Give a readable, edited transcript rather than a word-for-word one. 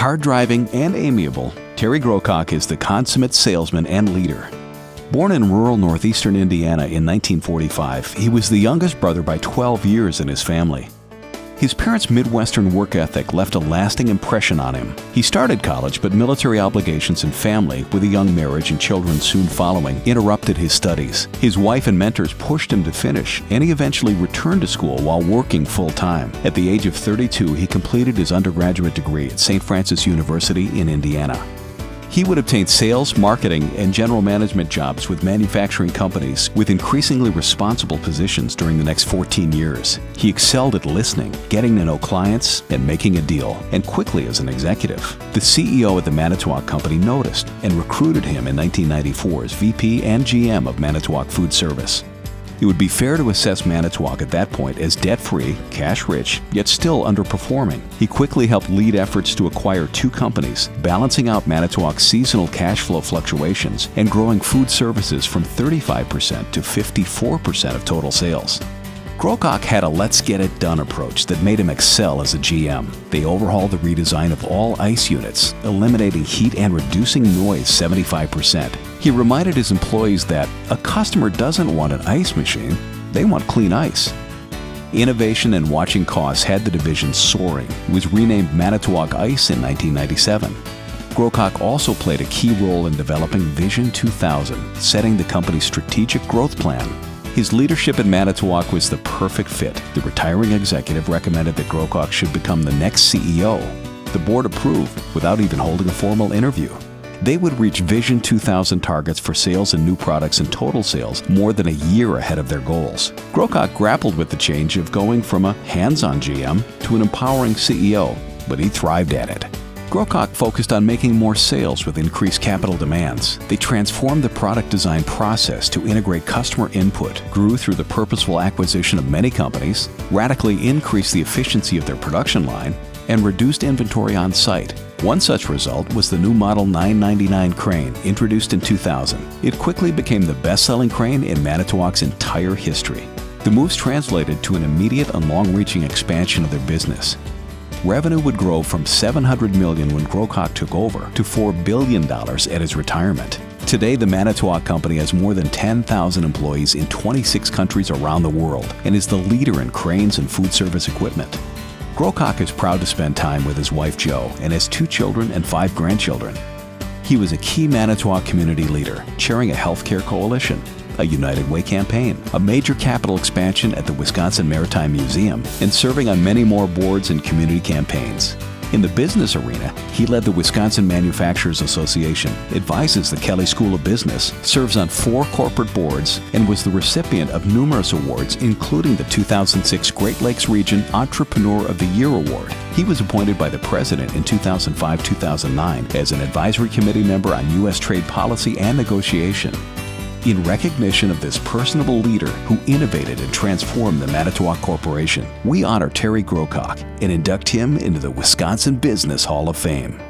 Hard-driving and amiable, Terry Growcock is the consummate salesman and leader. Born in rural northeastern Indiana in 1945, he was the youngest brother by 12 years in his family. His parents' Midwestern work ethic left a lasting impression on him. He started college, but military obligations and family, with a young marriage and children soon following, interrupted his studies. His wife and mentors pushed him to finish, and he eventually returned to school while working full-time. At the age of 32, he completed his undergraduate degree at St. Francis University in Indiana. He would obtain sales, marketing, and general management jobs with manufacturing companies with increasingly responsible positions during the next 14 years. He excelled at listening, getting to know clients, and making a deal, and quickly as an executive. The CEO of the Manitowoc Company noticed and recruited him in 1994 as VP and GM of Manitowoc Food Service. It would be fair to assess Manitowoc at that point as debt-free, cash-rich, yet still underperforming. He quickly helped lead efforts to acquire 2 companies, balancing out Manitowoc's seasonal cash flow fluctuations and growing food services from 35% to 54% of total sales. Growcock had a let's-get-it-done approach that made him excel as a GM. They overhauled the redesign of all ice units, eliminating heat and reducing noise 75%. He reminded his employees that a customer doesn't want an ice machine, they want clean ice. Innovation and watching costs had the division soaring. It was renamed Manitowoc Ice in 1997. Growcock also played a key role in developing Vision 2000, setting the company's strategic growth plan. His leadership at Manitowoc was the perfect fit. The retiring executive recommended that Growcock should become the next CEO. The board approved without even holding a formal interview. They would reach Vision 2000 targets for sales and new products and total sales more than a year ahead of their goals. Growcock grappled with the change of going from a hands-on GM to an empowering CEO, but he thrived at it. Growcock focused on making more sales with increased capital demands. They transformed the product design process to integrate customer input, grew through the purposeful acquisition of many companies, radically increased the efficiency of their production line, and reduced inventory on site. One such result was the new Model 999 crane, introduced in 2000. It quickly became the best-selling crane in Manitowoc's entire history. The moves translated to an immediate and long-reaching expansion of their business. Revenue would grow from $700 million when Growcock took over to $4 billion at his retirement. Today, the Manitowoc Company has more than 10,000 employees in 26 countries around the world and is the leader in cranes and food service equipment. Growcock is proud to spend time with his wife Jo and has 2 children and 5 grandchildren. He was a key Manitowoc community leader, chairing a healthcare coalition, a United Way campaign, a major capital expansion at the Wisconsin Maritime Museum, and serving on many more boards and community campaigns. In the business arena, he led the Wisconsin Manufacturers Association, advises the Kelley School of Business, serves on 4 corporate boards, and was the recipient of numerous awards, including the 2006 Great Lakes Region Entrepreneur of the Year Award. He was appointed by the President in 2005-2009 as an advisory committee member on U.S. trade policy and negotiation. In recognition of this personable leader who innovated and transformed the Manitowoc Corporation, we honor Terry Growcock and induct him into the Wisconsin Business Hall of Fame.